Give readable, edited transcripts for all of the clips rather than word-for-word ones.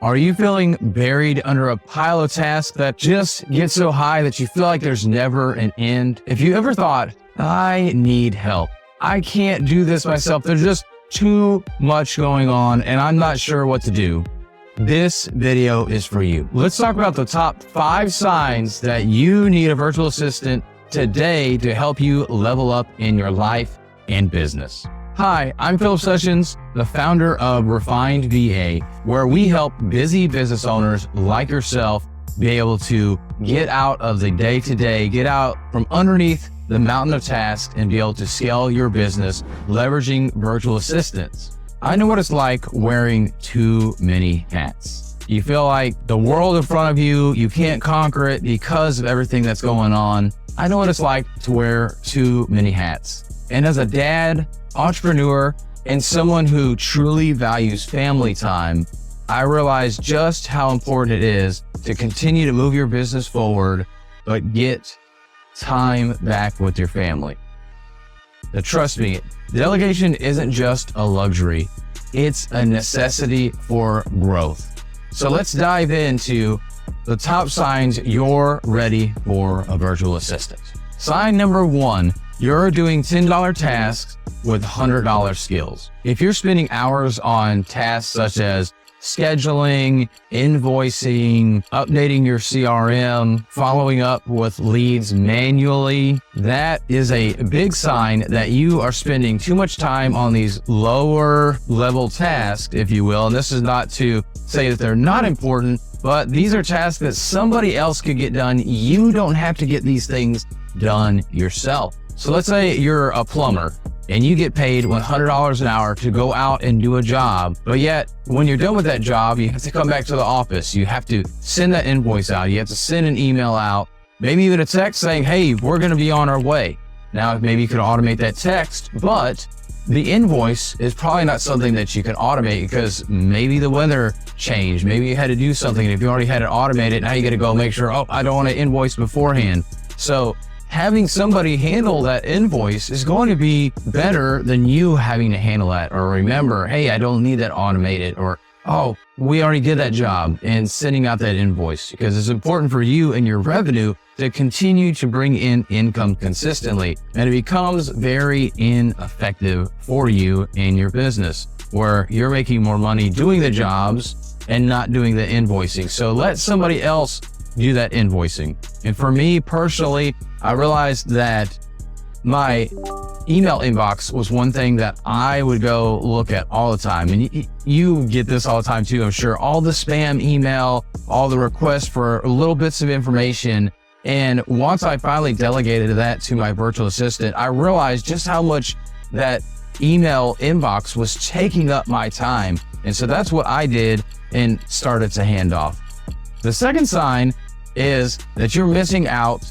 Are you feeling buried under a pile of tasks that just get so high that you feel like there's never an end? If you ever thought, I need help, I can't do this myself, there's just too much going on and I'm not sure what to do, this video is for you. Let's talk about the top 5 signs that you need a virtual assistant today to help you level up in your life and business. Hi, I'm Philip Sessions, the founder of Refined VA, where we help busy business owners like yourself be able to get out of the day-to-day, get out from underneath the mountain of tasks and be able to scale your business leveraging virtual assistants. I know what it's like wearing too many hats. You feel like the world in front of you, you can't conquer it because of everything that's going on. I know what it's like to wear too many hats. And as a dad, entrepreneur, and someone who truly values family time, I realize just how important it is to continue to move your business forward, but get time back with your family. Now, trust me, delegation isn't just a luxury, it's a necessity for growth. So let's dive into the top signs you're ready for a virtual assistant. Sign number 1, you're doing $10 tasks with $100 skills. If you're spending hours on tasks such as scheduling, invoicing, updating your CRM, following up with leads manually, that is a big sign that you are spending too much time on these lower level tasks, if you will. And this is not to say that they're not important, but these are tasks that somebody else could get done. You don't have to get these things done yourself. So let's say you're a plumber and you get paid $100 an hour to go out and do a job. But yet when you're done with that job, you have to come back to the office. You have to send that invoice out. You have to send an email out, maybe even a text saying, hey, we're going to be on our way. Now, maybe you could automate that text, but the invoice is probably not something that you can automate because maybe the weather changed. Maybe you had to do something. And if you already had it automated, now you got to go make sure, oh, I don't want to invoice beforehand. So having somebody handle that invoice is going to be better than you having to handle that, or remember, hey, I don't need that automated, or, oh, we already did that job, and sending out that invoice, because it's important for you and your revenue to continue to bring in income consistently. And it becomes very ineffective for you and your business, where you're making more money doing the jobs and not doing the invoicing. So let somebody else do that invoicing. And for me personally, I realized that my email inbox was one thing that I would go look at all the time. And you get this all the time too, I'm sure. All the spam email, all the requests for little bits of information. And once I finally delegated that to my virtual assistant, I realized just how much that email inbox was taking up my time. And so that's what I did and started to hand off. The second sign is that you're missing out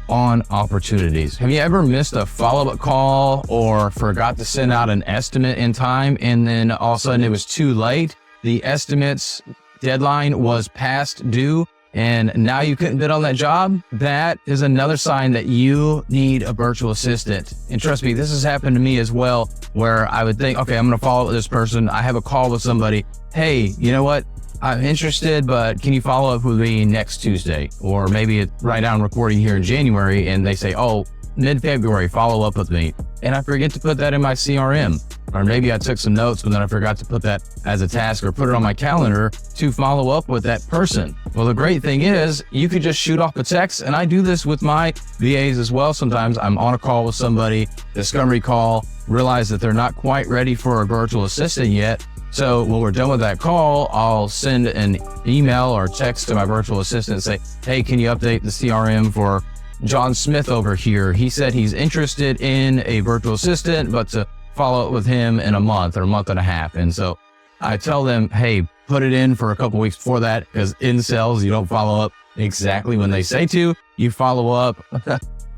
on opportunities. Have you ever missed a follow-up call or forgot to send out an estimate in time and then all of a sudden it was too late? The estimate's deadline was past due and now you couldn't bid on that job? That is another sign that you need a virtual assistant. And trust me, this has happened to me as well, where I would think, okay, I'm going to follow up with this person. I have a call with somebody. Hey, you know what? I'm interested, but can you follow up with me next Tuesday? Or maybe right now I'm recording here in January and they say, oh, mid-February, follow up with me. And I forget to put that in my CRM. Or maybe I took some notes, but then I forgot to put that as a task or put it on my calendar to follow up with that person. Well, the great thing is you could just shoot off a text, and I do this with my VAs as well. Sometimes I'm on a call with somebody, discovery call, realize that they're not quite ready for a virtual assistant yet. So when we're done with that call, I'll send an email or text to my virtual assistant and say, hey, can you update the CRM for John Smith over here? He said he's interested in a virtual assistant, but to follow up with him in a month or a month and a half. And so I tell them, hey, put it in for a couple weeks before that, because in sales, you don't follow up exactly when they say to. You follow up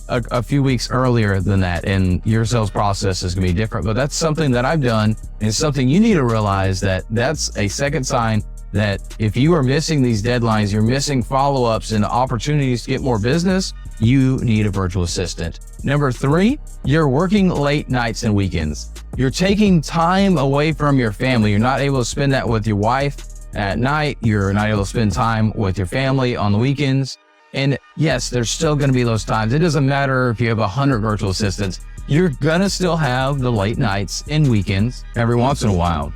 a few weeks earlier than that, and your sales process is going to be different. But that's something that I've done, and something you need to realize that that's a second sign that if you are missing these deadlines, you're missing follow-ups and opportunities to get more business, you need a virtual assistant. Number 3, you're working late nights and weekends. You're taking time away from your family. You're not able to spend that with your wife at night, you're not able to spend time with your family on the weekends. And yes, there's still going to be those times. It doesn't matter if you have 100 virtual assistants, you're going to still have the late nights and weekends every once in a while.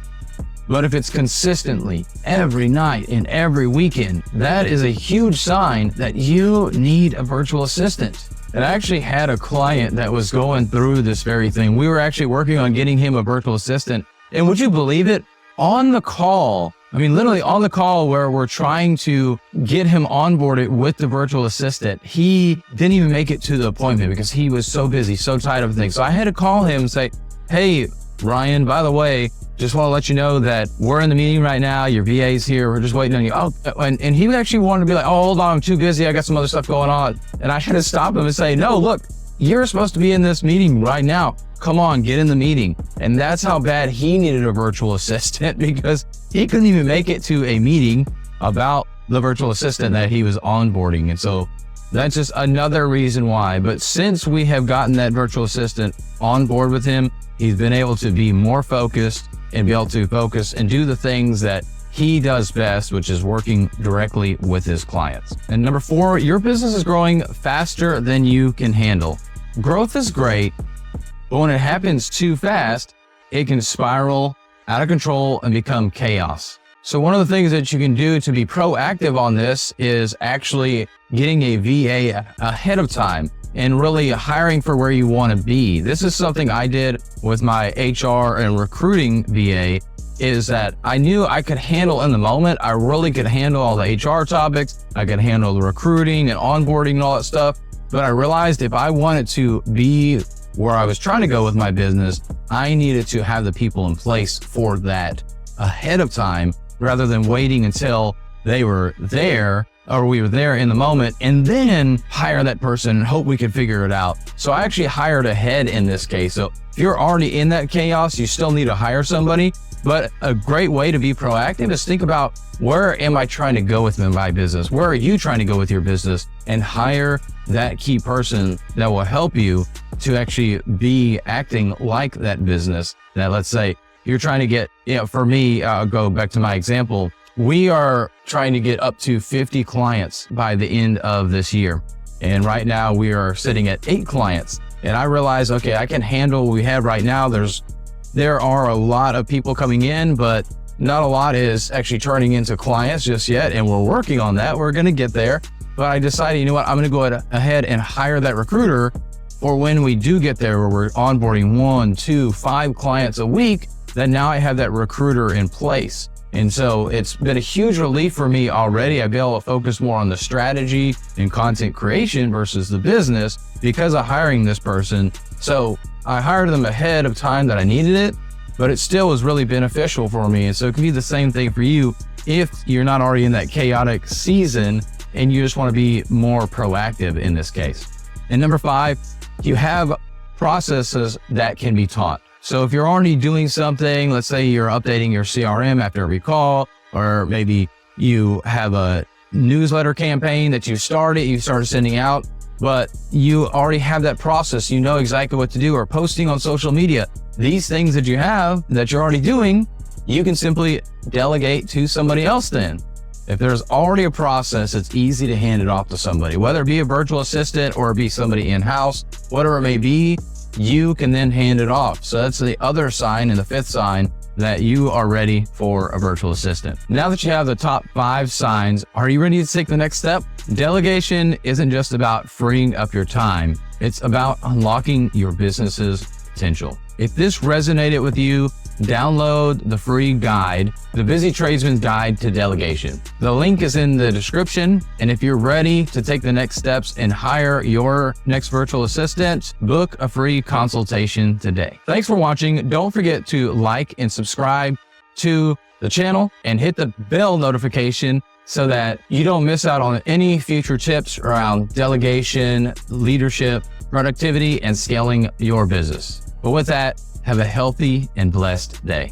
But if it's consistently every night and every weekend, that is a huge sign that you need a virtual assistant. And I actually had a client that was going through this very thing. We were actually working on getting him a virtual assistant. And would you believe it? On the call, literally on the call where we're trying to get him onboarded with the virtual assistant, he didn't even make it to the appointment because he was so busy, so tired of things. So I had to call him and say, hey, Ryan, by the way, just want to let you know that we're in the meeting right now. Your VA's here. We're just waiting on you. Oh, and he actually wanted to be like, oh, hold on, I'm too busy. I got some other stuff going on. And I had to stop him and say, no, look, you're supposed to be in this meeting right now. Come on, get in the meeting. And that's how bad he needed a virtual assistant, because he couldn't even make it to a meeting about the virtual assistant that he was onboarding. And so that's just another reason why. But since we have gotten that virtual assistant on board with him, he's been able to be more focused and be able to focus and do the things that he does best, which is working directly with his clients. And number 4, your business is growing faster than you can handle. Growth is great, but when it happens too fast, it can spiral out of control and become chaos. So one of the things that you can do to be proactive on this is actually getting a VA ahead of time and really hiring for where you want to be. This is something I did with my HR and recruiting VA, is that I knew I could handle in the moment. I really could handle all the HR topics. I could handle the recruiting and onboarding and all that stuff. But I realized if I wanted to be where I was trying to go with my business, I needed to have the people in place for that ahead of time, rather than waiting until they were there or we were there in the moment and then hire that person and hope we could figure it out. So I actually hired ahead in this case. So if you're already in that chaos, you still need to hire somebody. But a great way to be proactive is think about, where am I trying to go with my business? Where are you trying to go with your business? And hire that key person that will help you to actually be acting like that business. That, let's say you're trying to get, for me, I'll go back to my example. We are trying to get up to 50 clients by the end of this year. And right now we are sitting at 8 clients. And I realized, okay, I can handle what we have right now. There are a lot of people coming in, but not a lot is actually turning into clients just yet. And we're working on that. We're going to get there. But I decided, you know what, I'm going to go ahead and hire that recruiter for when we do get there, where we're onboarding 1, 2, 5 clients a week, that now I have that recruiter in place. And so it's been a huge relief for me already. I've been able to focus more on the strategy and content creation versus the business because of hiring this person. So I hired them ahead of time that I needed it, but it still was really beneficial for me. And so it can be the same thing for you if you're not already in that chaotic season and you just want to be more proactive in this case. And number 5, you have processes that can be taught. So if you're already doing something, let's say you're updating your CRM after every call, or maybe you have a newsletter campaign that you started sending out, but you already have that process, you know exactly what to do, or posting on social media. These things that you have that you're already doing, you can simply delegate to somebody else then. If there's already a process, it's easy to hand it off to somebody, whether it be a virtual assistant or it be somebody in-house, whatever it may be, you can then hand it off. So that's the other sign, and the 5th sign, that you are ready for a virtual assistant. Now that you have the top 5 signs, are you ready to take the next step? Delegation isn't just about freeing up your time. It's about unlocking your business's potential. If this resonated with you, download the free guide, The Busy Tradesman's Guide to Delegation. The link is in the description. And if you're ready to take the next steps and hire your next virtual assistant, book a free consultation today. Thanks for watching. Don't forget to like and subscribe to the channel and hit the bell notification so that you don't miss out on any future tips around delegation, leadership, productivity, and scaling your business. But with that, have a healthy and blessed day.